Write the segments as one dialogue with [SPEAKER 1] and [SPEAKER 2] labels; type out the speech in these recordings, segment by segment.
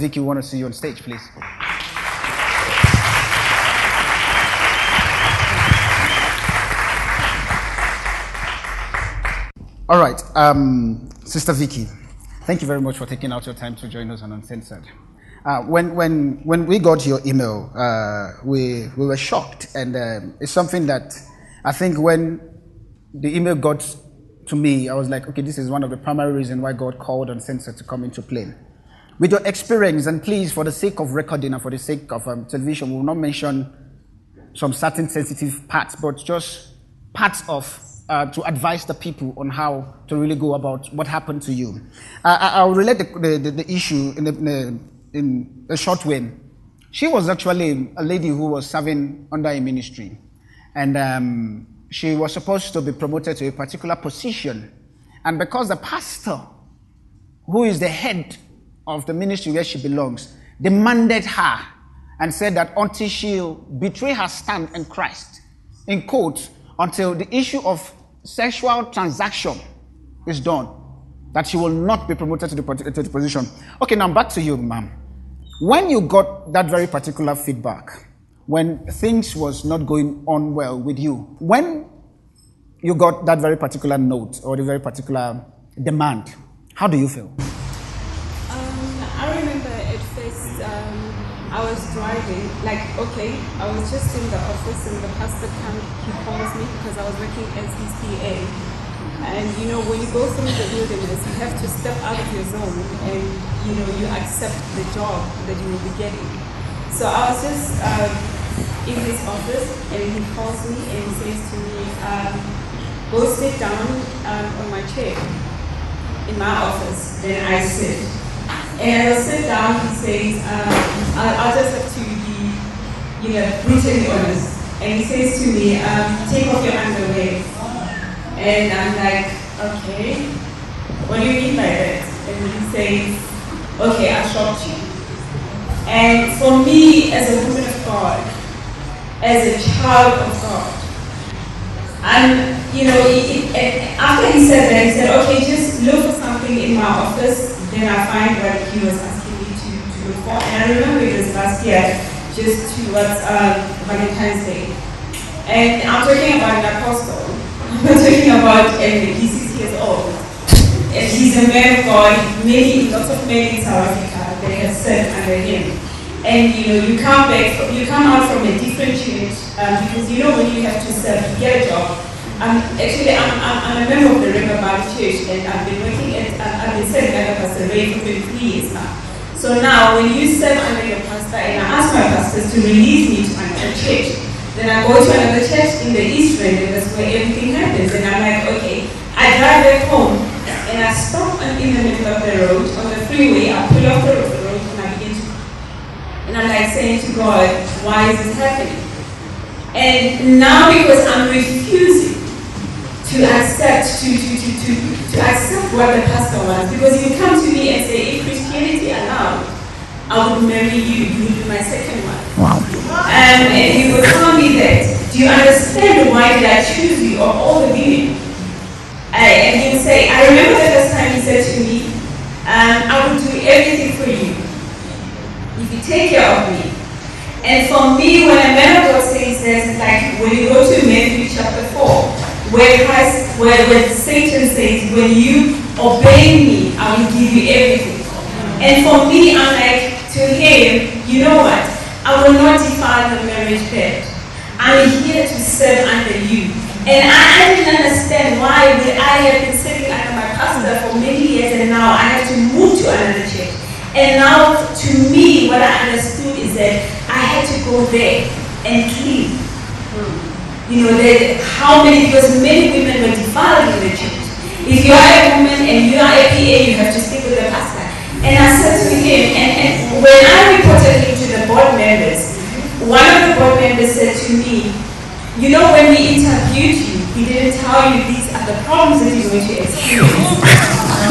[SPEAKER 1] Vicky, we want to see you on stage, please. All right, Sister Vicky, thank you very much for taking out your time to join us on Uncensored. When we got your email, we were shocked, and it's something that I think when the email got to me, I was like, okay, this is one of the primary reasons why God called Uncensored to come into play. With your experience, and please, for the sake of recording and for the sake of television, we will not mention some certain sensitive parts, but just parts of to advise the people on how to really go about what happened to you. I'll relate the issue in a short way. She was actually a lady who was serving under a ministry, and she was supposed to be promoted to a particular position. And because the pastor, who is the head of the ministry where she belongs, demanded her and said that until she'll betray her stand in Christ, in quotes, until the issue of sexual transaction is done, that she will not be promoted to the position. Okay, now back to you, ma'am. When you got that very particular feedback, when things was not going on well with you, when you got that very particular note or the very particular demand, how do you feel?
[SPEAKER 2] I remember at first I was driving, like, okay, I was just in the office and the pastor he calls me because I was working as his PA. And you know, when you go through the wilderness, you have to step out of your zone and you know, you accept the job that you will be getting. So I was just in his office and he calls me and he says to me, go sit down on my chair in my office. Then I sit. And as I sit down, he says, I'll just have to be, you know, brutally honest. And he says to me, take off your underwear. And I'm like, okay, what do you mean by that? And he says, okay, I shocked you. And for me, as a woman of God, as a child of God, and you know, after he said that, he said, okay, just look for something in my office. Then I find what he was asking me to look for. And I remember it was last year, just towards Valentine's Day. And I'm talking about an apostle. I'm talking about, and he's 6 years old. And he's a man of God. Lots of men in South Africa, they have served under him. And you know, you come out from a different church, because you know when you have to serve, you get a job. I'm a member of the River Valley Church, and I've been serving under Pastor Ray for 23 years now. So now, when you serve under your pastor, and I ask my pastors to release me to another church, then I go to another church in the East End, and that's where everything happens. And I'm like, okay, I drive back home, and I stop in the middle of the road, on the freeway, I pull off the road, and I begin to cry. And I'm like saying to God, why is this happening? And now because I'm refusing to accept what the pastor wants, because he would come to me and say, if Christianity allowed, I would marry you, you would be my second wife.
[SPEAKER 1] Wow.
[SPEAKER 2] And he would tell me that, do you understand why did I choose you of all the women? And he would say, I remember the first time he said to me, I will do everything for you if you take care of me. And for me, when a man of God says this, it's like when you go to Matthew chapter 4, where Satan says, when you obey me, I will give you everything. And for me, I'm like, to him, you know what? I will not defile the marriage bed. I'm here to serve under you. And I didn't understand why I have been sitting under my pastor for many years, and now I have to move to another church. And now, to me, what I understood is that I had to go there and clean. You know, because many women were defiled in the church. If you are a woman and you are a PA, you have to stick with the pastor. And I said to him, and when I reported him to the board members, one of the board members said to me, you know, when we interviewed you, we didn't tell you these are the problems that you're going to experience.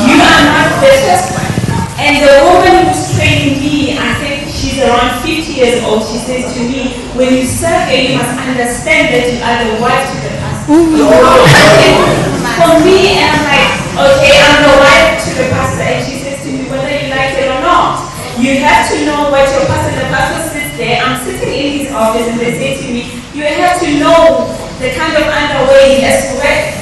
[SPEAKER 2] You are not the first one. And the woman who's training me, I think she's around 50 years old, she says to me, when you serve her, you must understand that you are the wife to the pastor. For me, and I'm like, okay, I'm the wife to the pastor, and she says to me, whether you like it or not,
[SPEAKER 3] You have to know what your pastor, the pastor sits there, I'm sitting in his office and they say to me, you have to know the kind of underwear he has to wear.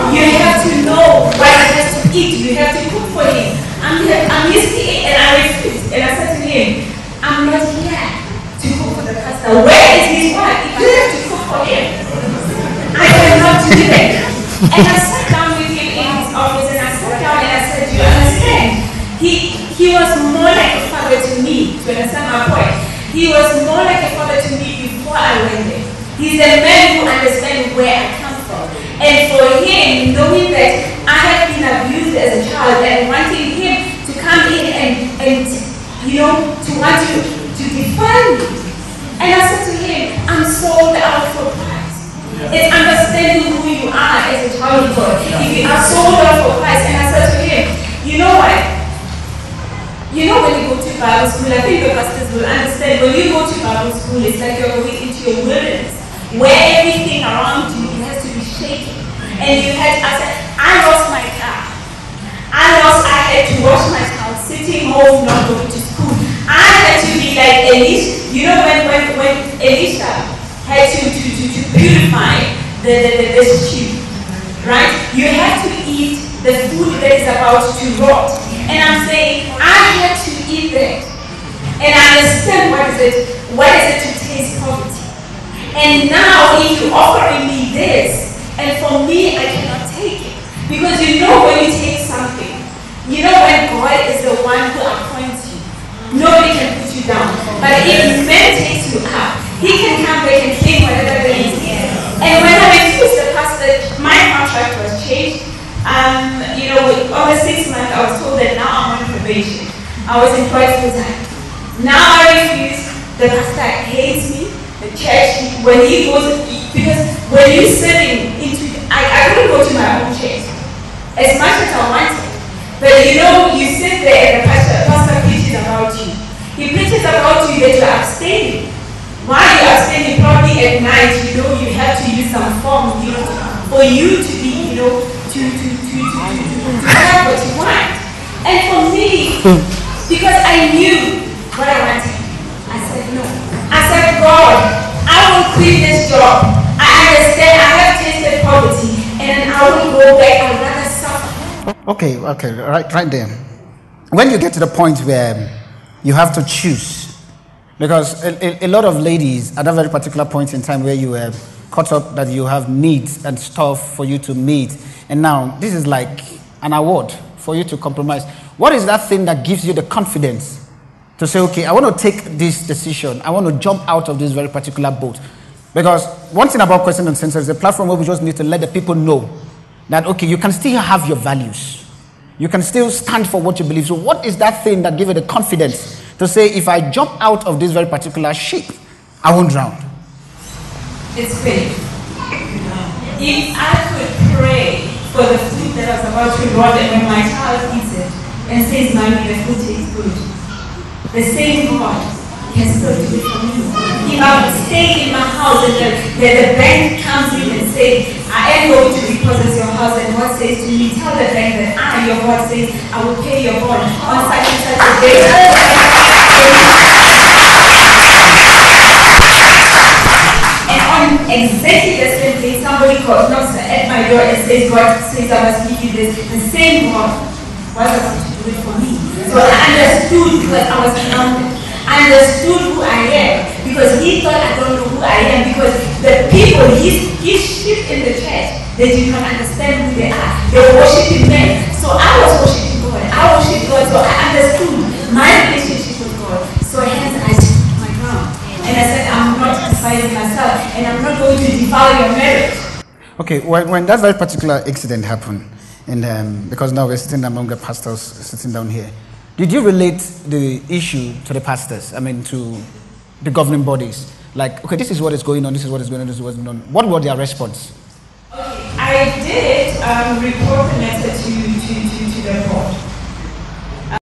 [SPEAKER 3] You have to know what he has to eat. You have to cook for him. I'm used to it and I refused. And I said to him, I'm not here to cook for the pastor. Where is his wife? If you have to cook for him, I cannot do that. And I sat down with him in his office and I sat down and I said, do you understand? He was more like a father to me, to understand my point. He was more like a father to me before I went there. He's a man who understands where I come from. And for him, knowing that I have been abused as a child and wanting him to come in and you know, to want to define me. And I said to him, I'm sold out for Christ. It's understanding who you are as a child of God. If you are sold out for Christ, and I said to him, you know what? You know when you go to Bible school, I think the pastors will understand, when you go to Bible school, it's like you're going into your wilderness, where everything around you has to be shaken. And you had, I lost my car. I had to wash myself, sitting home, not going to school. I had to be like Elisha. You know when Elisha had to purify the sheep, right? You have to eat the food that is about to rot. And I'm saying, I had to eat that. And I understand what is it to taste poverty. And now if you're offering me this, and for me, I cannot take it. Because you know when you take something, you know when God is the one who appoints you, nobody can put you down. But if man takes you up, he can come back and claim whatever that is. And when I refused the pastor, my contract was changed. You know, over 6 months, I was told that now I'm on probation. I was employed full time. Now I refuse. The pastor hates me. The church, when he goes, because when you're sitting into, I couldn't go to my own church as much as I wanted. But you know, you sit there and the pastor preaches about you. He preaches about you that you're abstaining. While you're abstaining, probably at night, you know, you have to use some form, you know, for you to be, you know, to have what you want. And for me, because I knew what I wanted, I said no. I said, God, I will quit this job. I understand I have tasted poverty, and I will go back. I'd rather suffer.
[SPEAKER 1] Okay, right there. When you get to the point where you have to choose, because a lot of ladies at that very particular point in time where you were caught up that you have needs and stuff for you to meet, and now this is like an award for you to compromise. What is that thing that gives you the confidence to say, okay, I want to take this decision. I want to jump out of this very particular boat? Because one thing about Question and Answer is a platform where we just need to let the people know that, okay, you can still have your values. You can still stand for what you believe. So what is that thing that gives you the confidence to say, if I jump out of this very particular ship, I won't drown?
[SPEAKER 3] It's faith. If I could pray for the food that I was about to rot, and when my child eats it and says, Mommy, the food tastes good, the same God can still do it for me. If I would stay in my house and the bank comes in and says, I am going to repossess your house, and God says to me, tell the bank that your God says, I will pay your bond on such and such a day. And on exactly the same day, somebody knocks at my door and says, God says I must give you this. The same God was about to do it for me. So I understood, because I was grounded. I understood who I am, because he thought I don't know who I am, because the people, his sheep in the church, they did not understand who they are. They were worshiping men. So I was worshiping God. I worshiped God. So I understood my relationship with God. So hence I took my ground. And I said, I'm not defiling myself, and I'm not going to defile your marriage.
[SPEAKER 1] Okay, when that very particular incident happened, and because now we're sitting among the pastors sitting down here, did you relate the issue to the pastors? I mean, to the governing bodies? Like, okay, this is what is going on, this is what is going on, this is what is going on. What were their response?
[SPEAKER 3] Okay, I did report the matter to the